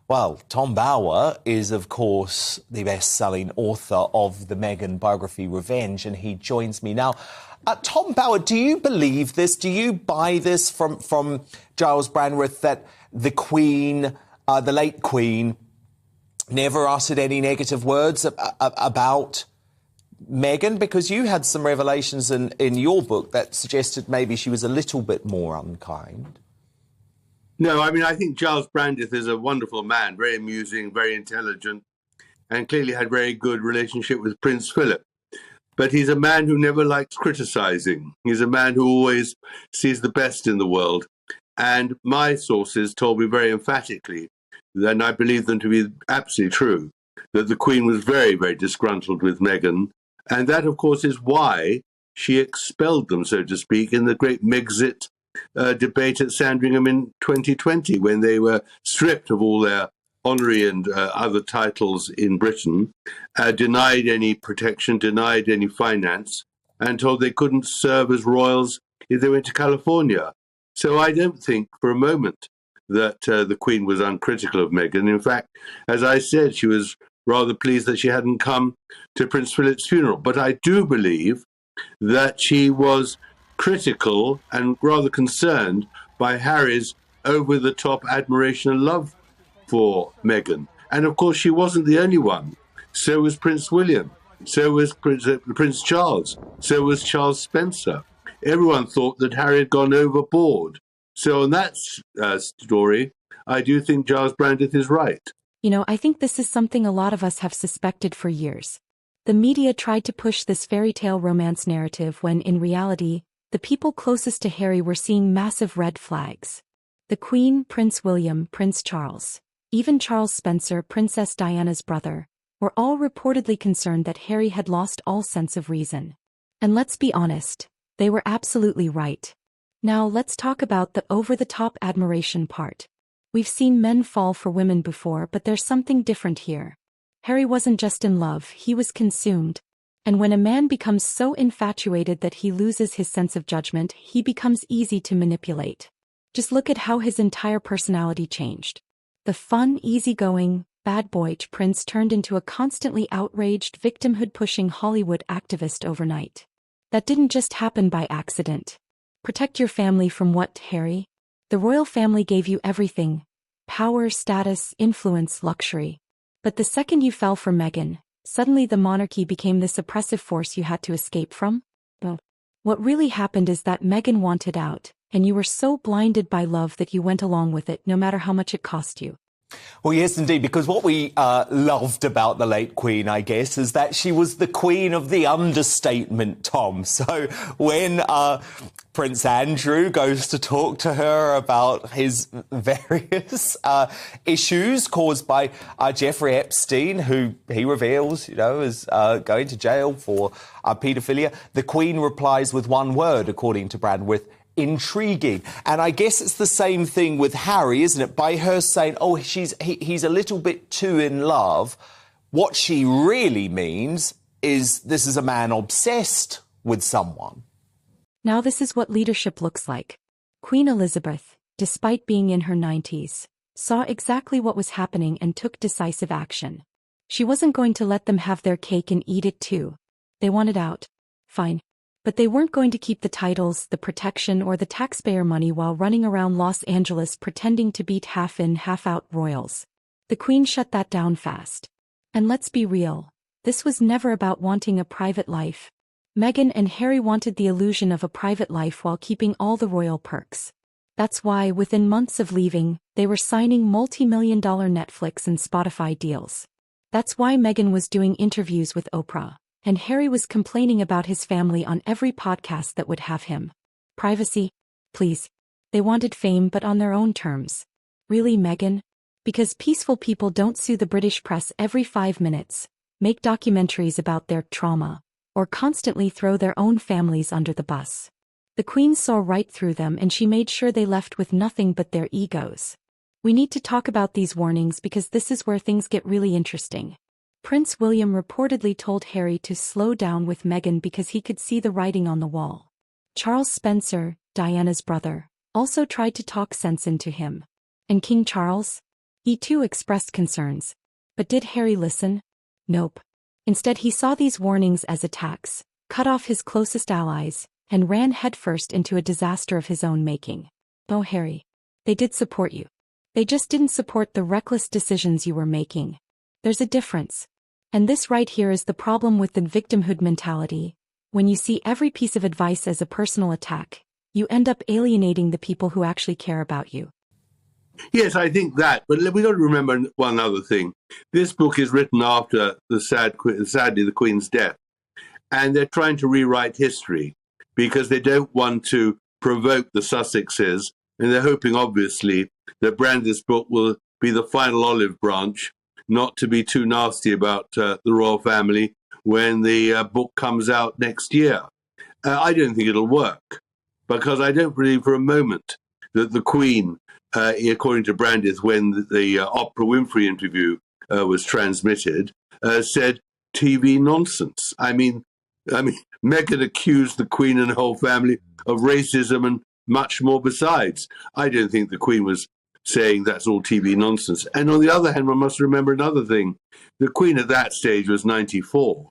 Well, Tom Bower is, of course, the best-selling author of the Meghan biography, Revenge, and he joins me now. Tom Bower, do you believe this? Do you buy this from Giles Brandreth that the Queen, the late Queen, never uttered any negative words about Meghan? Because you had some revelations in your book that suggested maybe she was a little bit more unkind. No, I mean, I think Giles Brandreth is a wonderful man, very amusing, very intelligent, and clearly had a very good relationship with Prince Philip. But he's a man who never likes criticizing. He's a man who always sees the best in the world. And my sources told me very emphatically, and I believe them to be absolutely true, that the Queen was very, very disgruntled with Meghan. And that, of course, is why she expelled them, so to speak, in the great Megxit debate at Sandringham in 2020, when they were stripped of all their honorary and other titles in Britain, denied any protection, denied any finance, and told they couldn't serve as royals if they went to California. So I don't think for a moment that the Queen was uncritical of Meghan. In fact, as I said, she was rather pleased that she hadn't come to Prince Philip's funeral. But I do believe that she was critical and rather concerned by Harry's over-the-top admiration and love for Meghan. And of course, she wasn't the only one. So was Prince William. So was Prince Charles. So was Charles Spencer. Everyone thought that Harry had gone overboard. So on that story, I do think Giles Brandreth is right. You know, I think this is something a lot of us have suspected for years. The media tried to push this fairy tale romance narrative when, in reality, the people closest to Harry were seeing massive red flags. The Queen, Prince William, Prince Charles, even Charles Spencer, Princess Diana's brother, were all reportedly concerned that Harry had lost all sense of reason. And let's be honest, they were absolutely right. Now let's talk about the over-the-top admiration part. We've seen men fall for women before, but there's something different here. Harry wasn't just in love, he was consumed. And when a man becomes so infatuated that he loses his sense of judgment, he becomes easy to manipulate. Just look at how his entire personality changed. The fun, easygoing, bad boy prince turned into a constantly outraged, victimhood-pushing Hollywood activist overnight. That didn't just happen by accident. Protect your family from what, Harry? The royal family gave you everything: power, status, influence, luxury. But the second you fell for Meghan, suddenly the monarchy became this oppressive force you had to escape from? Well, what really happened is that Meghan wanted out, and you were so blinded by love that you went along with it, no matter how much it cost you. Well, yes, indeed, because what we loved about the late Queen, I guess, is that she was the queen of the understatement, Tom. So when Prince Andrew goes to talk to her about his various issues caused by Jeffrey Epstein, who he reveals, is going to jail for paedophilia, the Queen replies with one word, according to Brandreth: intriguing. And I guess it's the same thing with Harry, isn't it? By her saying, oh, he's a little bit too in love, what she really means is this is a man obsessed with someone. Now this is what leadership looks like. Queen Elizabeth, despite being in her 90s, saw exactly what was happening and took decisive action. She wasn't going to let them have their cake and eat it too. They wanted out. Fine. But they weren't going to keep the titles, the protection, or the taxpayer money while running around Los Angeles pretending to beat half-in, half-out royals. The Queen shut that down fast. And let's be real, this was never about wanting a private life. Meghan and Harry wanted the illusion of a private life while keeping all the royal perks. That's why, within months of leaving, they were signing multi-million-dollar Netflix and Spotify deals. That's why Meghan was doing interviews with Oprah. And Harry was complaining about his family on every podcast that would have him. Privacy? Please. They wanted fame, but on their own terms. Really, Meghan? Because peaceful people don't sue the British press every 5 minutes, make documentaries about their trauma, or constantly throw their own families under the bus. The Queen saw right through them, and she made sure they left with nothing but their egos. We need to talk about these warnings because this is where things get really interesting. Prince William reportedly told Harry to slow down with Meghan because he could see the writing on the wall. Charles Spencer, Diana's brother, also tried to talk sense into him. And King Charles? He too expressed concerns. But did Harry listen? Nope. Instead he saw these warnings as attacks, cut off his closest allies, and ran headfirst into a disaster of his own making. Oh Harry. They did support you. They just didn't support the reckless decisions you were making. There's a difference. And this right here is the problem with the victimhood mentality. When you see every piece of advice as a personal attack, you end up alienating the people who actually care about you. Yes, I think that. But we've got to remember one other thing. This book is written after sadly, the Queen's death. And they're trying to rewrite history because they don't want to provoke the Sussexes. And they're hoping, obviously, that Brandith's book will be the final olive branch, not to be too nasty about the royal family when the book comes out next year. I don't think it'll work because I don't believe for a moment that the Queen, according to Brandith, when the Oprah Winfrey interview was transmitted, said TV nonsense. I mean, Meghan accused the Queen and the whole family of racism and much more besides. I don't think the Queen was saying that's all TV nonsense. And on the other hand, one must remember another thing. The Queen at that stage was 94.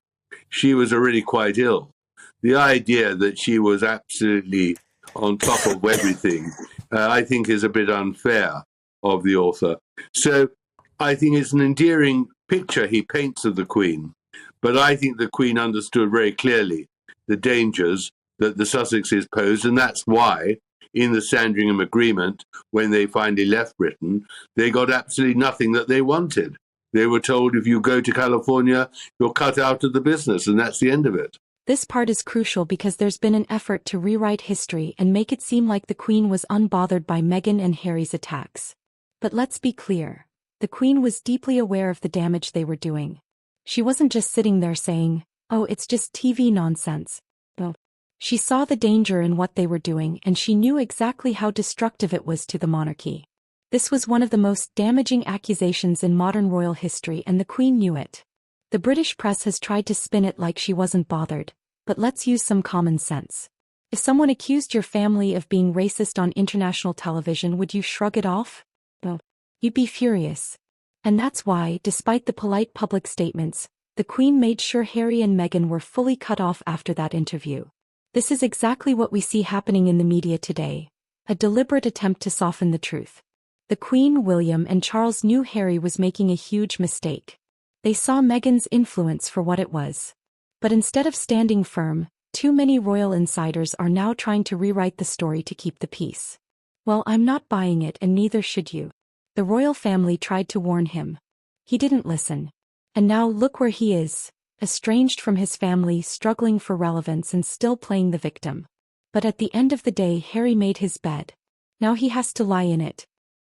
She was already quite ill. The idea that she was absolutely on top of everything, I think is a bit unfair of the author. So I think it's an endearing picture he paints of the Queen. But I think the Queen understood very clearly the dangers that the Sussexes posed, and that's why in the Sandringham Agreement, when they finally left Britain, they got absolutely nothing that they wanted. They were told, if you go to California, you're cut out of the business, and that's the end of it. This part is crucial because there's been an effort to rewrite history and make it seem like the Queen was unbothered by Meghan and Harry's attacks. But let's be clear. The Queen was deeply aware of the damage they were doing. She wasn't just sitting there saying, oh, it's just TV nonsense. No. She saw the danger in what they were doing and she knew exactly how destructive it was to the monarchy. This was one of the most damaging accusations in modern royal history and the Queen knew it. The British press has tried to spin it like she wasn't bothered, but let's use some common sense. If someone accused your family of being racist on international television, would you shrug it off? No. You'd be furious. And that's why, despite the polite public statements, the Queen made sure Harry and Meghan were fully cut off after that interview. This is exactly what we see happening in the media today, a deliberate attempt to soften the truth. The Queen, William, and Charles knew Harry was making a huge mistake. They saw Meghan's influence for what it was. But instead of standing firm, too many royal insiders are now trying to rewrite the story to keep the peace. Well, I'm not buying it and neither should you. The royal family tried to warn him. He didn't listen. And now look where he is, estranged from his family, struggling for relevance and still playing the victim. But at the end of the day, Harry made his bed. Now he has to lie in it,